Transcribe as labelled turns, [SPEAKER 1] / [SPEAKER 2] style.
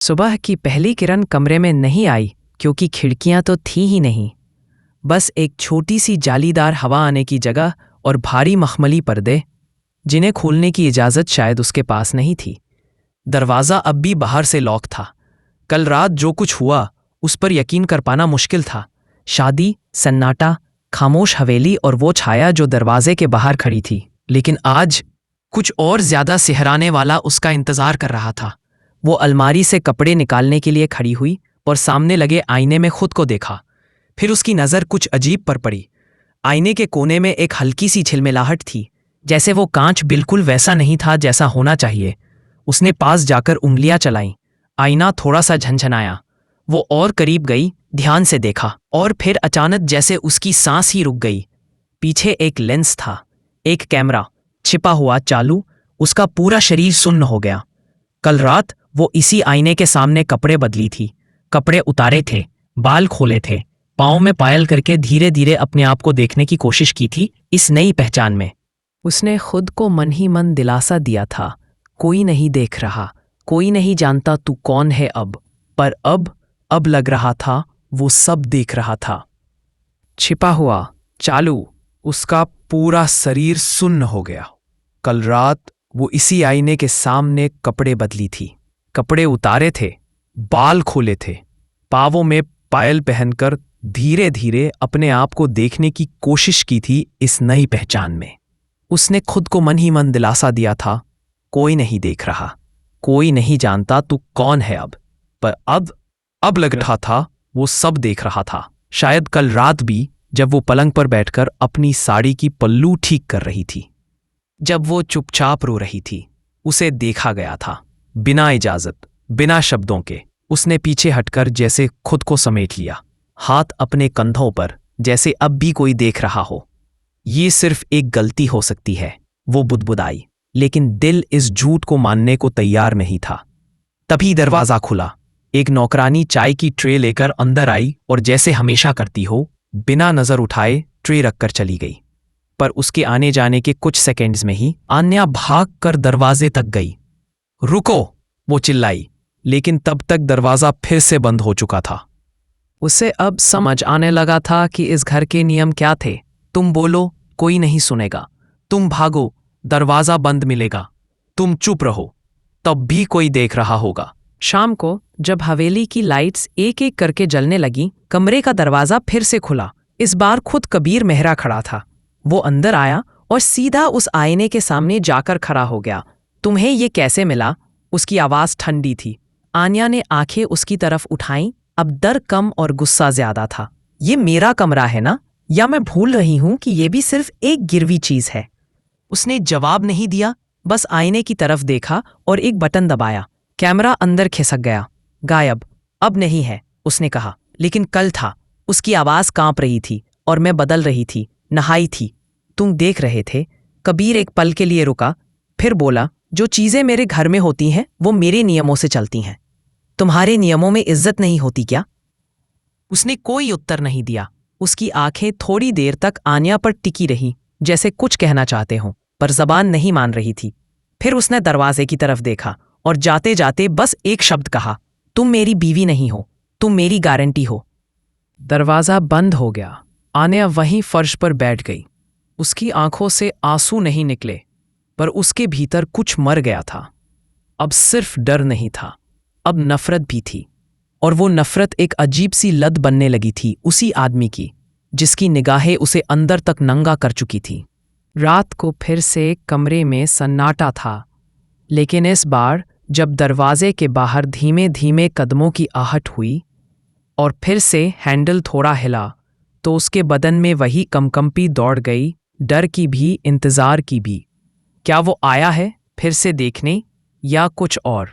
[SPEAKER 1] सुबह की पहली किरण कमरे में नहीं आई क्योंकि खिड़कियां तो थी ही नहीं। बस एक छोटी सी जालीदार हवा आने की जगह और भारी मखमली पर्दे, जिन्हें खोलने की इजाज़त शायद उसके पास नहीं थी। दरवाज़ा अब भी बाहर से लॉक था। कल रात जो कुछ हुआ उस पर यकीन कर पाना मुश्किल था। शादी, सन्नाटा, खामोश हवेली और वो छाया जो दरवाजे के बाहर खड़ी थी। लेकिन आज कुछ और ज्यादा सिहराने वाला उसका इंतजार कर रहा था। वो अलमारी से कपड़े निकालने के लिए खड़ी हुई और सामने लगे आईने में खुद को देखा। फिर उसकी नज़र कुछ अजीब पर पड़ी। आईने के कोने में एक हल्की सी झिलमिलाहट थी, जैसे वो कांच बिल्कुल वैसा नहीं था जैसा होना चाहिए। उसने पास जाकर उंगलियां चलाईं। आईना थोड़ा सा झनझनाया। वो और करीब गई, ध्यान से देखा, और फिर अचानक जैसे उसकी सांस ही रुक गई। पीछे एक लेंस था, एक कैमरा छिपा हुआ चालू। उसका पूरा शरीर सुन्न हो गया। कल रात वो इसी आईने के सामने कपड़े बदली थी। कपड़े उतारे थे, बाल खोले थे, पाँव में पायल करके धीरे धीरे अपने आप को देखने की कोशिश की थी इस नई पहचान में। उसने खुद को मन ही मन दिलासा दिया था, कोई नहीं देख रहा, कोई नहीं जानता तू कौन है अब। पर अब लग रहा था वो सब देख रहा था। छिपा हुआ, चालू, उसका पूरा शरीर सुन्न हो गया। कल रात वो इसी आईने के सामने कपड़े बदली थी। कपड़े उतारे थे, बाल खोले थे, पाँवों में पायल पहनकर धीरे धीरे अपने आप को देखने की कोशिश की थी इस नई पहचान में। उसने खुद को मन ही मन दिलासा दिया था, कोई नहीं देख रहा, कोई नहीं जानता तू कौन है अब। पर अब लग रहा था वो सब देख रहा था। शायद कल रात भी, जब वो पलंग पर बैठकर अपनी साड़ी की पल्लू ठीक कर रही थी, जब वो चुपचाप रो रही थी, उसे देखा गया था। बिना इजाजत, बिना शब्दों के उसने पीछे हटकर जैसे खुद को समेट लिया, हाथ अपने कंधों पर, जैसे अब भी कोई देख रहा हो। ये सिर्फ एक गलती हो सकती है, वो बुदबुदाई, लेकिन दिल इस झूठ को मानने को तैयार नहीं था। तभी दरवाजा खुला। एक नौकरानी चाय की ट्रे लेकर अंदर आई और जैसे हमेशा करती हो, बिना नजर उठाए ट्रे रखकर चली गई। पर उसके आने जाने के कुछ सेकंड्स में ही आन्या भाग कर दरवाजे तक गई। रुको, वो चिल्लाई, लेकिन तब तक दरवाजा फिर से बंद हो चुका था। उसे अब समझ आने लगा था कि इस घर के नियम क्या थे। तुम बोलो, कोई नहीं सुनेगा। तुम भागो, दरवाजा बंद मिलेगा। तुम चुप रहो, तब भी कोई देख रहा होगा। शाम को जब हवेली की लाइट्स एक एक करके जलने लगी, कमरे का दरवाजा फिर से खुला। इस बार खुद कबीर मेहरा खड़ा था। वो अंदर आया और सीधा उस आईने के सामने जाकर खड़ा हो गया। तुम्हें ये कैसे मिला? उसकी आवाज ठंडी थी। आन्या ने आंखें उसकी तरफ उठाईं। अब डर कम और गुस्सा ज्यादा था। ये मेरा कमरा है ना? या मैं भूल रही हूं कि ये भी सिर्फ एक गिरवी चीज है? उसने जवाब नहीं दिया, बस आईने की तरफ देखा और एक बटन दबाया। कैमरा अंदर खिसक गया। गायब। अब नहीं है, उसने कहा। लेकिन कल था। उसकी आवाज कांप रही थी और मैं बदल रही थी, नहाई थी। तुम देख रहे थे। कबीर एक पल के लिए रुका, फिर बोला, जो चीजें मेरे घर में होती हैं वो मेरे नियमों से चलती हैं। तुम्हारे नियमों में इज्जत नहीं होती क्या? उसने कोई उत्तर नहीं दिया। उसकी आंखें थोड़ी देर तक आन्या पर टिकी रही, जैसे कुछ कहना चाहते हों, पर जबान नहीं मान रही थी। फिर उसने दरवाजे की तरफ देखा और जाते जाते बस एक शब्द कहा, तुम मेरी बीवी नहीं हो, तुम मेरी गारंटी हो। दरवाजा बंद हो गया। आन्या वहीं फर्श पर बैठ गई। उसकी आंखों से आंसू नहीं निकले, पर उसके भीतर कुछ मर गया था। अब सिर्फ डर नहीं था, अब नफरत भी थी। और वो नफरत एक अजीब सी लत बनने लगी थी उसी आदमी की, जिसकी निगाहें उसे अंदर तक नंगा कर चुकी थी। रात को फिर से कमरे में सन्नाटा था, लेकिन इस बार जब दरवाजे के बाहर धीमे धीमे कदमों की आहट हुई और फिर से हैंडल थोड़ा हिला, तो उसके बदन में वही कंपी दौड़ गई, डर की भी, इंतजार की भी। क्या वो आया है फिर से देखने, या कुछ और?